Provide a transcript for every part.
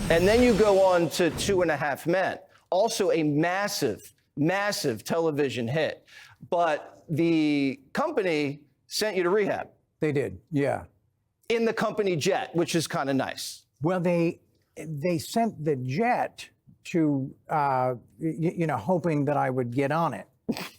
And then you go on to 2.5 Men, also a massive, massive television hit. But the company sent you to rehab. They did, yeah. In the company jet, which is kind of nice. Well, they sent the jet to, hoping that I would get on it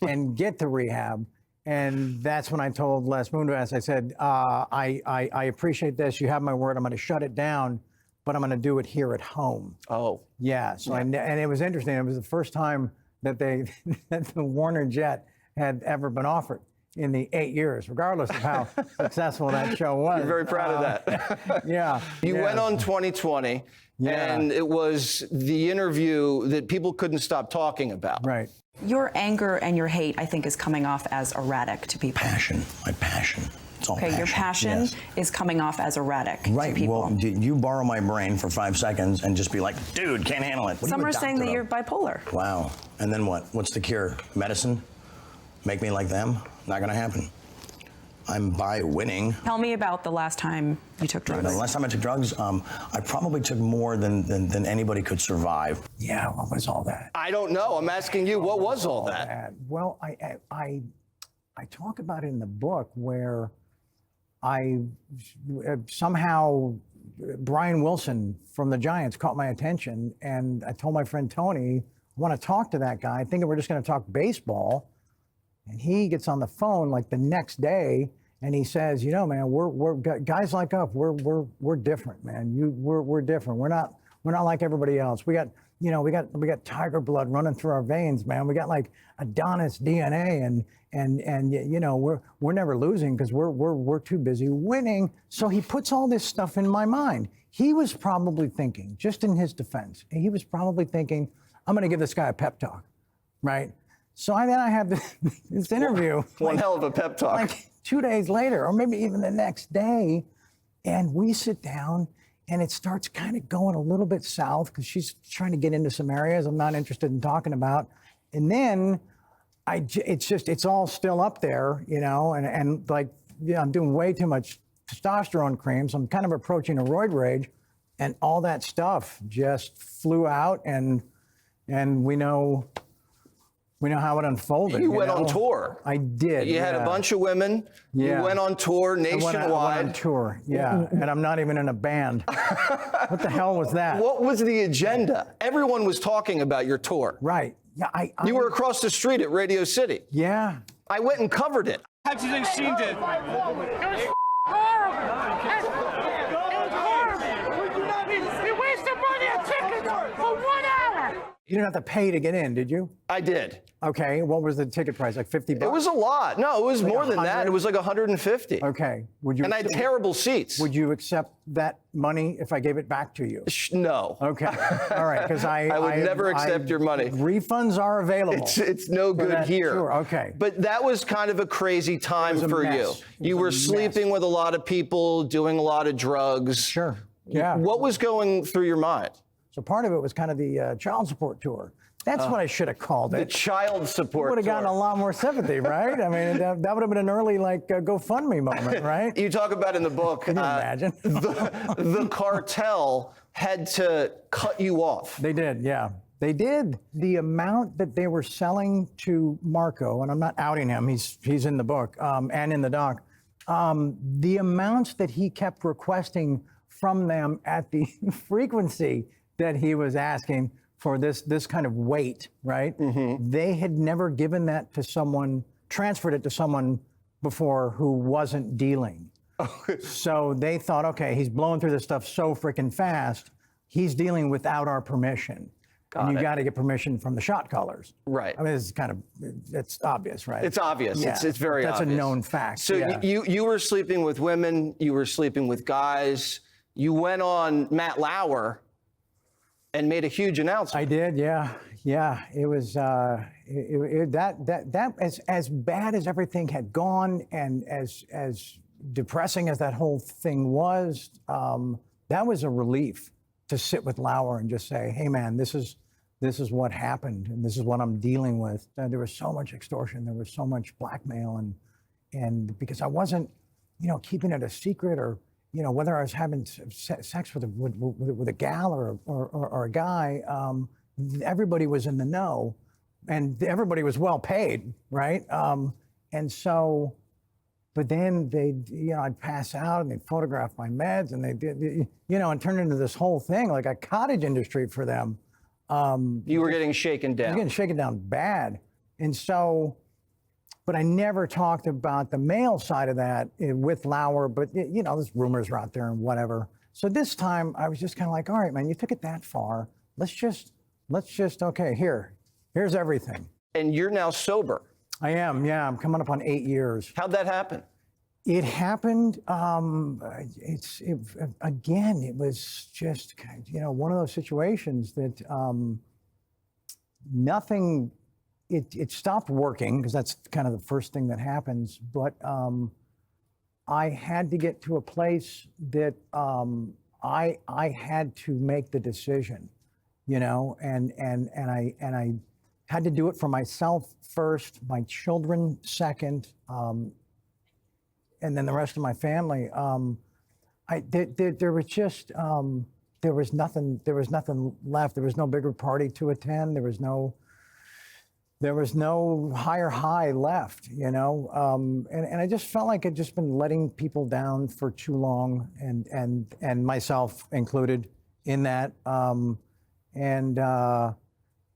and get to rehab. And that's when I told Les Moonves, I said, I appreciate this. You have my word. I'm going to shut it down, but I'm going to do it here at home. Oh. Yeah. So and it was interesting. It was the first time that that the Warner jet had ever been offered in the 8 years, regardless of how successful that show was. You're very proud of that. Yeah. You went on 2020, and it was the interview that people couldn't stop talking about. Right. Your anger and your hate, I think, is coming off as erratic to people. Passion, my passion. It's all passion. Your passion is coming off as erratic to people. Well, you borrow my brain for 5 seconds and just be like, dude, can't handle it. Some are saying that you're bipolar. Wow. And then what? What's the cure? Medicine? Make me like them? Not gonna happen. I'm by winning. Tell me about the last time you took drugs. The last time I took drugs, I probably took more than anybody could survive. Yeah, what was all that? I don't know. I'm asking you, what was all that? Well, I talk about it in the book where I somehow Brian Wilson from the Giants caught my attention, and I told my friend Tony, I want to talk to that guy, thinking we're just going to talk baseball. And he gets on the phone like the next day, and he says, you know, man, we're guys like us. We're different, man. We're different. We're not like everybody else. We got tiger blood running through our veins, man. We got like Adonis DNA, and we're never losing because we're too busy winning. So he puts all this stuff in my mind. He was probably thinking, just in his defense, he was probably thinking, I'm going to give this guy a pep talk, right? So then I have this interview. One hell of a pep talk. Like 2 days later, or maybe even the next day, and we sit down, and it starts kind of going a little bit south because she's trying to get into some areas I'm not interested in talking about. And then it's all still up there, and like, I'm doing way too much testosterone creams. I'm kind of approaching a roid rage, and all that stuff just flew out, and we know how it unfolded. You went on tour. I did. You had a bunch of women. You went on tour nationwide. I went on tour, yeah. And I'm not even in a band. What the hell was that? What was the agenda? Everyone was talking about your tour. Right. Yeah. You were across the street at Radio City. Yeah. I went and covered it. How do you think Sheen did? It was horrible. It was horrible. We wasted money on tickets for 1 hour. You didn't have to pay to get in, did you? I did. Okay. What was the ticket price? Like $50? It was a lot. No, it was like more than 100? that. It was like 150. Okay. Would you? And I had terrible seats. Would you accept that money if I gave it back to you? No. Okay. All right. Because I would never accept your money. Refunds are available. It's no good here. Sure. Okay. But that was kind of a crazy time for you. You were sleeping with a lot of people, doing a lot of drugs. Sure. Yeah. What was going through your mind? So part of it was kind of the child support tour. That's what I should have called it. The child support would have gotten a lot more sympathy, right? I mean, that would have been an early, GoFundMe moment, right? You talk about in the book, Can you imagine? the cartel had to cut you off. They did, yeah. They did. The amount that they were selling to Marco, and I'm not outing him, he's in the book and in the doc, the amounts that he kept requesting from them at the frequency that he was asking for this kind of weight, right? Mm-hmm. They had never given that to someone, transferred it to someone before who wasn't dealing. So they thought, okay, he's blowing through this stuff so freaking fast, he's dealing without our permission. And you got to get permission from the shot callers. Right. I mean, it's obvious, right? It's obvious. Yeah. It's very obvious. That's a known fact. So you were sleeping with women, you were sleeping with guys, you went on Matt Lauer and made a huge announcement. I did, yeah. Yeah, it was that as bad as everything had gone, and as depressing as that whole thing was, that was a relief to sit with Lauer and just say, hey man, this is what happened, and this is what I'm dealing with. There was so much extortion, there was so much blackmail, and because I wasn't, keeping it a secret or whether I was having sex with a gal or a guy, everybody was in the know, and everybody was well paid, right? And so, but then I'd pass out and they'd photograph my meds, and they did, and turned into this whole thing, like a cottage industry for them. You were getting shaken I was down. getting shaken down bad. And so, but I never talked about the male side of that with Lauer, but there's rumors are out there and whatever. So this time I was just kind of like, all right, man, you took it that far. Let's just, okay, here's everything. And you're now sober. I am, yeah, I'm coming up on 8 years. How'd that happen? It happened, again, it was just, one of those situations that nothing, it stopped working, because that's kind of the first thing that happens. But I had to get to a place that I had to make the decision, and I had to do it for myself first, my children second, and then the rest of my family. There was just there was nothing left. There was no bigger party to attend. There was no higher high left, and I just felt like I'd just been letting people down for too long, and myself included in that,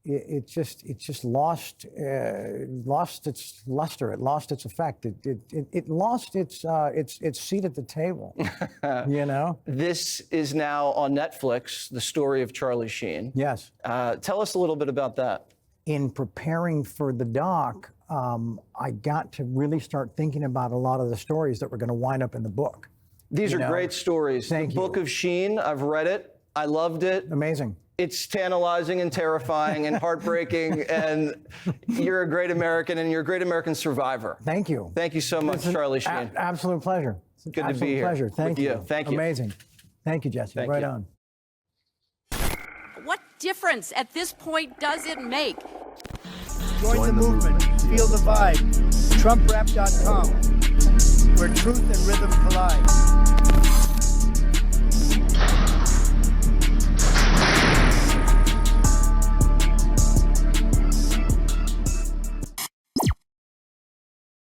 it just lost its luster. It lost its effect. It lost its seat at the table. This is now on Netflix, the story of Charlie Sheen. Yes. Tell us a little bit about that. In preparing for the doc, I got to really start thinking about a lot of the stories that were going to wind up in the book. These are great stories. Thank the you. Book of Sheen, I've read it. I loved it. Amazing. It's tantalizing and terrifying and heartbreaking, and you're a great American, and you're a great American survivor. Thank you. Thank you so much, Charlie Sheen. Absolute pleasure. Good to be here. Pleasure. Thank with you. Thank you. Amazing. Thank you, Jesse. Thank right you. on. What difference at this point does it make? Join the movement. Feel the vibe. TrumpRap.com, where truth and rhythm collide.